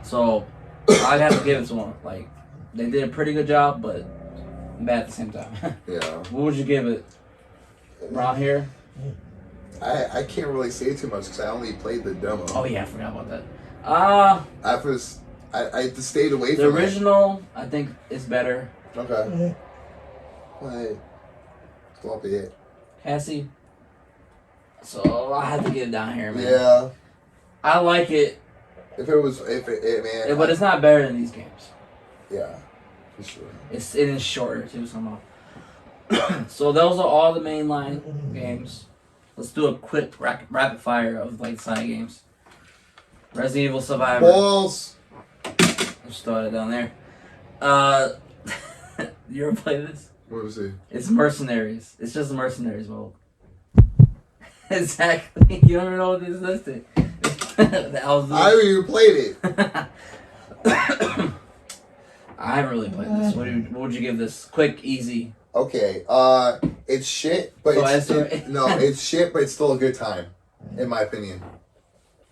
So, I'd have to give it to him. Like, they did a pretty good job, but bad at the same time. Yeah. What would you give it? Around here? I can't really say too much because I only played the demo. Oh yeah, I forgot about that. I stayed away The from original, I think, is better. Okay. What? Stop it. Cassie. So I had to get it down here, man. Yeah. I like it. If it man. But it's not better than these games. Yeah, for sure. It is shorter too somehow. So those are all the mainline games. Let's do a quick rapid fire of like side games. Resident Evil Survivor. Balls. Just throw it down there. You ever play this? What was it? It's Mercenaries. It's just the Mercenaries mode. Exactly. You don't even know what this is. I haven't even played it. I haven't really played this. What would you give this? Quick, easy. Okay. It's shit, but it's shit, but it's still a good time, in my opinion.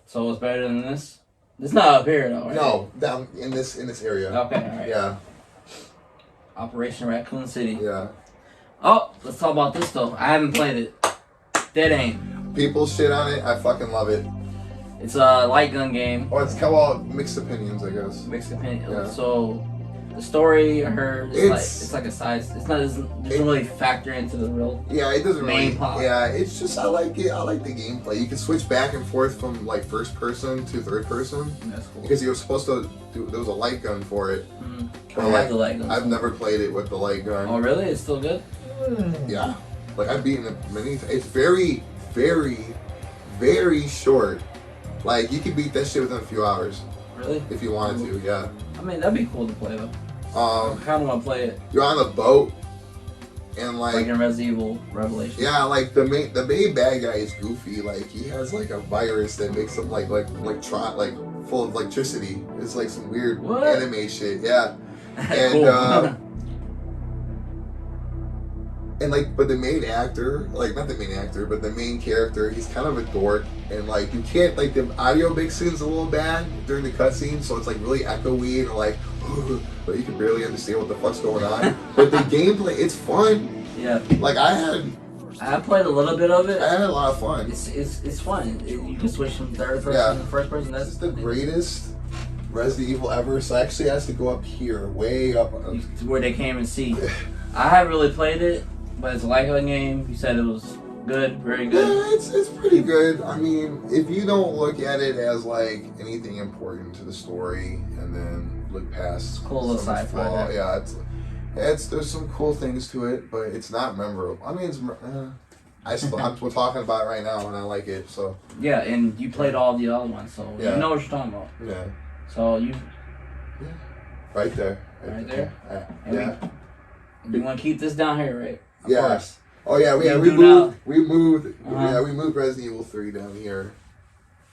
So it's better than this? It's not up here though, right? No, down in this area. Okay, alright. Yeah. Operation Raccoon City. Yeah. Oh, let's talk about this though. I haven't played it. Dead Aim. People shit on it. I fucking love it. It's a light gun game. Oh, it's come out mixed opinions, I guess. Mixed opinion. Yeah. So the story I heard it's like a size. It doesn't really factor into the real. Yeah, it doesn't main plot. Yeah, it's just I like it. I like the gameplay. You can switch back and forth from like first person to third person. That's cool. Because you were supposed to do. There was a light gun for it. Mm-hmm. I have the light gun. I've never played it with the light gun. Oh really? It's still good. Yeah, like I've beaten it many. It's very, very, very short. Like you can beat that shit within a few hours. Really? If you wanted to, yeah. I mean that'd be cool to play though. I kind of want to play it. You're on a boat, and like in Resident Evil Revelation. Yeah, like the main bad guy is goofy. Like he has like a virus that makes him like full of electricity. It's like some weird anime shit. Yeah, and Cool. and like, but the main actor, like not the main actor, but the main character, he's kind of a dork, and like you can't like the audio mixing's a little bad during the cutscene, so it's like really echoey and like, but you can barely understand what the fuck's going on. But the gameplay, it's fun. Yeah. Like I played a little bit of it. I had a lot of fun. It's fun. You can switch from third person to first person. That's the greatest Resident Evil ever. So actually, it has to go up here, way up. To where they can't even see. I haven't really played it, but it's a light gun game. You said it was good, very good. Yeah, it's pretty good. I mean, if you don't look at it as like anything important to the story, and then look past it's cool little sci-fi. Yeah, it's there's some cool things to it, but it's not memorable. I mean, we're talking about it right now, and I like it. So yeah, and you played all the other ones, so you know what you're talking about. Yeah. So you. Yeah. Right there. Right there. Yeah. You want to keep this down here, right? Of yeah. course. Oh yeah, we moved. Yeah, we moved Resident Evil 3 down here.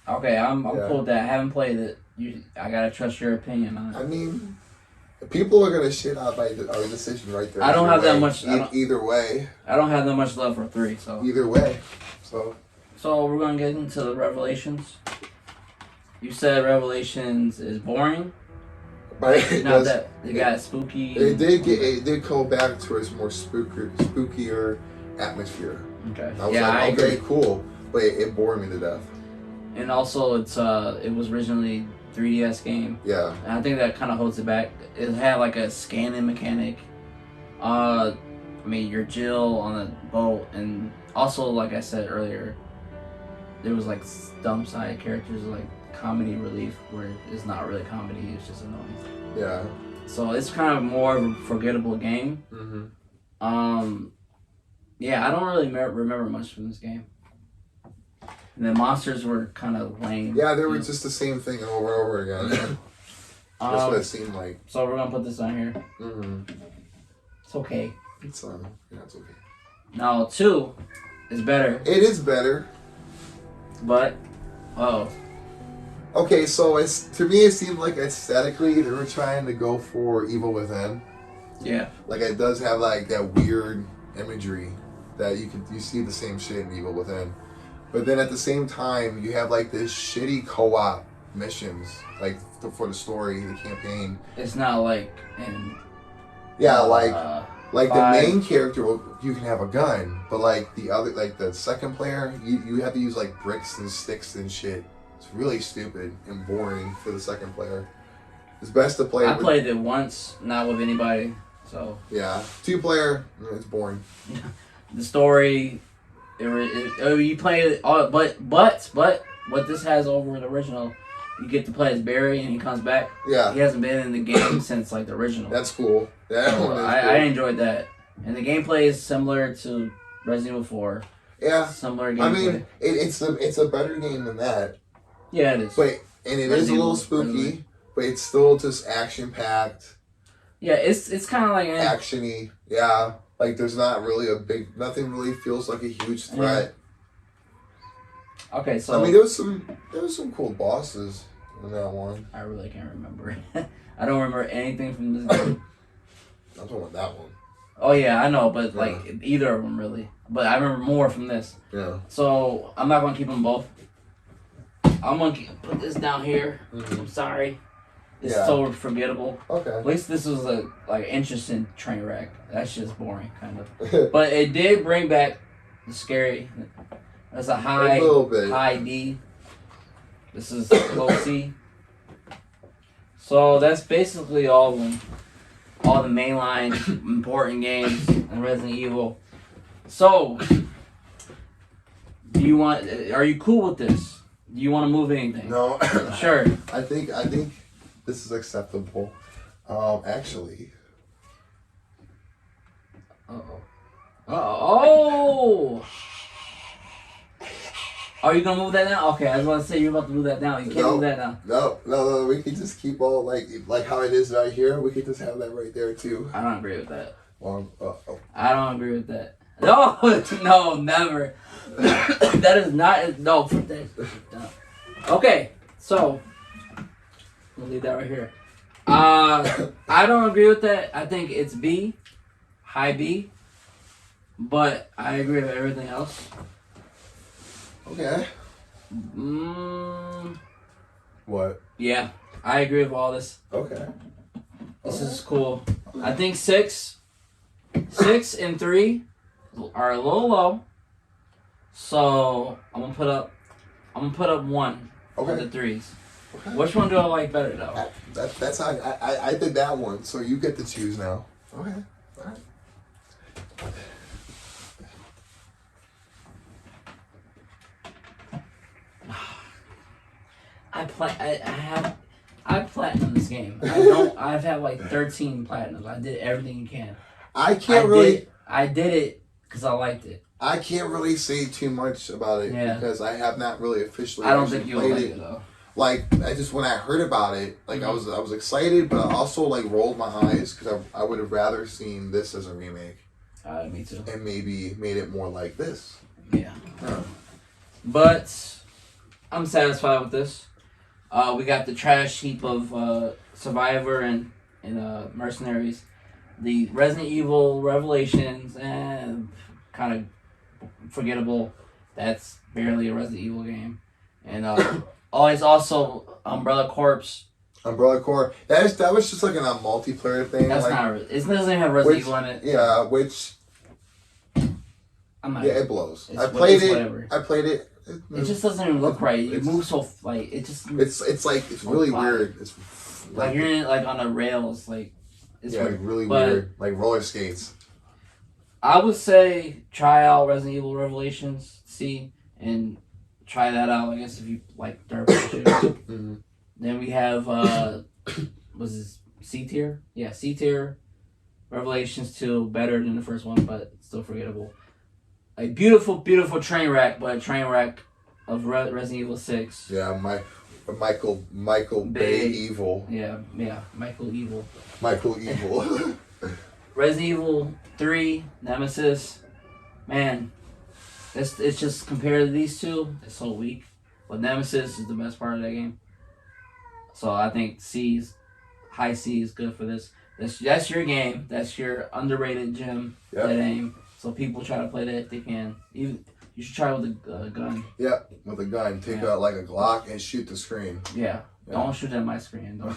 Okay, I'm cool with that. I haven't played it. I gotta trust your opinion on it. I mean, people are gonna shit out by our decision right there. I don't have that much. Either way. I don't have that much love for 3, so. Either way, so. So we're gonna get into the Revelations. You said Revelations is boring. But not that it got spooky. It did go back to its more spookier atmosphere. Okay. I was like, okay, cool, but it bored me to death. And also, it was originally 3DS game. Yeah. And I think that kind of holds it back. It had like a scanning mechanic. I mean, you're Jill on a boat, and also, like I said earlier, there was like dumb side characters like comedy relief, where it's not really comedy; it's just annoying. Yeah. So it's kind of more of a forgettable game. Mm-hmm. Yeah, I don't really remember much from this game. And the monsters were kind of lame. Yeah, they were just the same thing over and over again. That's what it seemed like. So we're gonna put this on here. Mm-hmm. It's okay. It's it's okay. Now 2 is better. It is better. But okay, so to me it seemed like aesthetically they were trying to go for Evil Within. Yeah. Like it does have like that weird imagery that you see the same shit in Evil Within. But then at the same time you have like this shitty co-op missions like for the story, the campaign. It's not like in like the main character, you can have a gun, but like the other, like the second player, you have to use like bricks and sticks and shit. It's really stupid and boring for the second player. It's best to play. I played it once, not with anybody. So yeah, 2-player, it's boring. The story, you play it, but what this has over the original, you get to play as Barry and he comes back. Yeah, he hasn't been in the game since like the original. That's cool. Yeah, so I enjoyed that, and the gameplay is similar to Resident Evil 4. Yeah, similar gameplay. I mean, it's a better game than that. Yeah, it is. But and it is a little spooky, but it's still just action packed. Yeah, it's kind of like actiony. Yeah, like there's not really nothing really feels like a huge threat. Yeah. Okay, so I mean, there was some cool bosses in that one. I really can't remember. I don't remember anything from this game. I'm talking about that one. Oh yeah, I know, but like either of them really. But I remember more from this. Yeah. So I'm not gonna keep them both. I'm gonna put this down here. I'm sorry. It's so forgettable. Okay. At least this was a interesting train wreck. That's just boring, kind of. But it did bring back the scary. That's a little bit. high D. This is low C. So that's basically all of them. All the mainline important games in Resident Evil. So, are you cool with this? Do you want to move anything? No. Sure. I think this is acceptable. Actually. Oh! Are you gonna move that down? Okay, I was about to say you're about to move that down. You can't move that down. No. We can just keep all like how it is right here. We can just have that right there too. I don't agree with that. I don't agree with that. No, never. That is not. No, put that. Okay, so we'll leave that right here. I don't agree with that. I think it's B, high B, but I agree with everything else. Okay. What? Yeah, I agree with all this. Okay. This is cool. I think 6 and 3 are a little low. So I'm gonna put up 1 for the 3s. Okay. Which one do I like better though? That's how I did that one. So you get to choose now. Okay. All right. I platinum this game. I've had like 13 platinums. I did everything you can. I did it because I liked it. I can't really say too much about it because I have not really officially. I don't think you'll like it though. Like when I heard about it, like I was excited, but I also like rolled my eyes because I would have rather seen this as a remake. Me too. And maybe made it more like this. Yeah. But I'm satisfied with this. We got the trash heap of Survivor and Mercenaries. The Resident Evil Revelations, and kind of forgettable. That's barely a Resident Evil game. And it's also Umbrella Corps. Umbrella Corps. That was just like a multiplayer thing. That's like, not. It doesn't even have Resident Evil in it. Yeah, which. I'm not. Yeah, it blows. I played it. Whatever. I played it. It just doesn't even look right. You move so like it just. It's really weird. It's like you're in on the rails like. It's weird. Really weird, like roller skates. I would say try out Resident Evil Revelations, C, and try that out. I guess if you like third-person shooters. Then we have was this C tier? Yeah, C tier. Revelations 2, better than the first one, but still forgettable. A beautiful, beautiful train wreck, but a train wreck of Resident Evil 6. Yeah, Michael Bay Evil. Yeah, Michael Evil. Michael Evil. Resident Evil 3, Nemesis. Man, it's just compared to these two, it's so weak. But Nemesis is the best part of that game. So I think high C is good for this. That's your game. That's your underrated gem. Yep. That aim. So people try to play that if they can. You should try with a gun. Yeah, with a gun. Take out like a Glock and shoot the screen. Yeah. Don't shoot at my screen. Don't.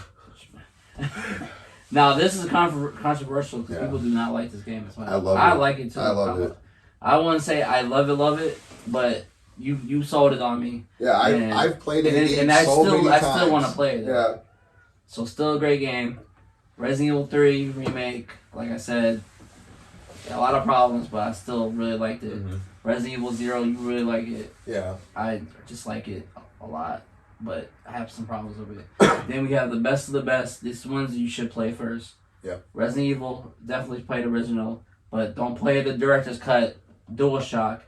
Now this is controversial because people do not like this game as well. I like it too. I love it. I wouldn't say I love it, but you sold it on me. Yeah, I've played it and I still want to play it. Yeah. So still a great game. Resident Evil 3 remake, like I said, a lot of problems, but I still really liked it. Resident Evil 0, you really like it. Yeah. I just like it a lot, but I have some problems with it. Then we have the best of the best. These ones you should play first. Yeah. Resident Evil, definitely play the original, but don't play the director's cut DualShock.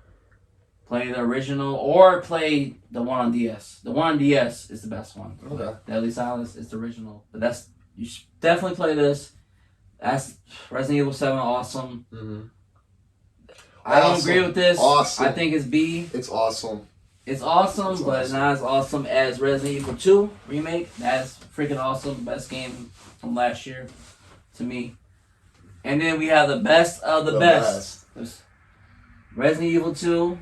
Play the original or play the one on DS. The one on DS is the best one. Okay. Deadly Silence is the original, but you should definitely play this. That's Resident Evil 7, awesome. I don't agree with this. Awesome. I think it's B. It's awesome. It's awesome, but not as awesome as Resident Evil 2 remake. That's freaking awesome. Best game from last year to me. And then we have the best of the best. Resident Evil 2.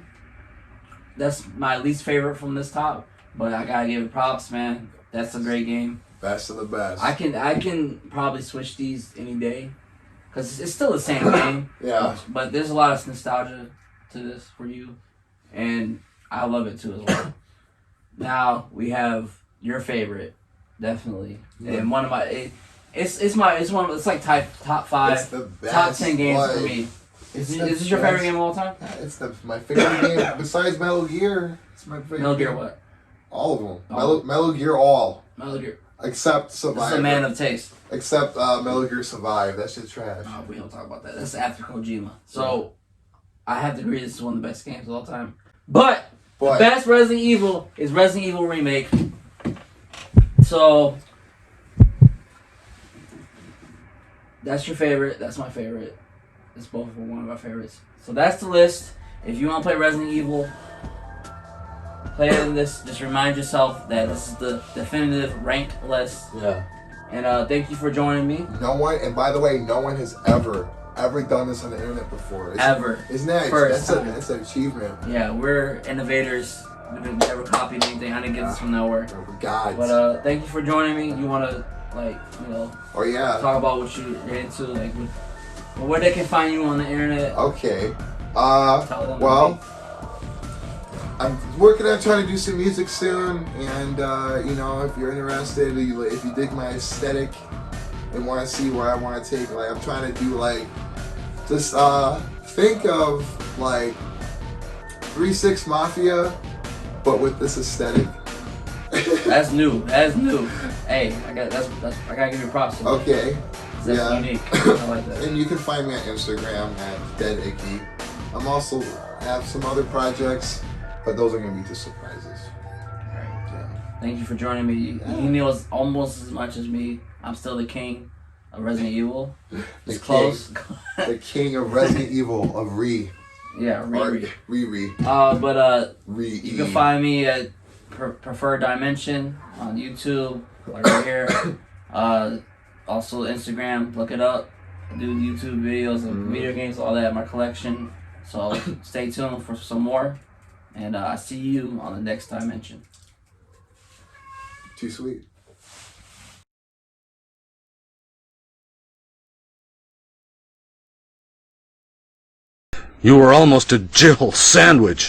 That's my least favorite from this top, but I gotta give it props, man. That's a great game. Best of the best. I can probably switch these any day, cause it's still the same game. Yeah. But there's a lot of nostalgia to this for you, and I love it too as well. Now we have your favorite, definitely, and one of my it's like top 5, it's the best, top 10 games for me. Is this your favorite game of all time? Yeah, it's my favorite game besides Metal Gear. It's my favorite. Metal Gear what? All of them. Metal Gear all. Metal Gear. Except Survive. This is a man of taste. Except Metal Gear Survive. That shit's trash. Oh, we don't talk about that. That's after Kojima. So I have to agree this is one of the best games of all time. But the best Resident Evil is Resident Evil Remake. So that's your favorite. That's my favorite. It's both one of our favorites. So that's the list. If you want to play Resident Evil, play this. Just remind yourself that this is the definitive ranked list. Yeah. And thank you for joining me. No one, and by the way, no one has ever done this on the internet before. Isn't that that's an achievement? Yeah, we're innovators. We've never copied anything. I didn't get this from nowhere. God. But thank you for joining me. You want to Oh yeah. talk about what you're into, like where they can find you on the internet. Okay. Tell them. Well, I'm working on trying to do some music soon, and if you're interested, if you dig my aesthetic and want to see where I want to take, I'm trying to do just think of 3-6 Mafia, but with this aesthetic. That's new. Hey, I gotta give you props. Okay. That's unique. I like that. And you can find me on Instagram at DEADIKKY. I'm also have some other projects, but those are gonna be just surprises. Alright. Yeah. Thank you for joining me. He knows almost as much as me. I'm still the king of Resident Evil. It's close. The king of Resident Evil of Re. Yeah, Re. Re. You can find me at Preferred Dimension on YouTube, right here. Also Instagram, look it up. I do YouTube videos of video games, all that, my collection. So stay tuned for some more. And I see you on the next dimension. Too sweet. You were almost a Jill sandwich.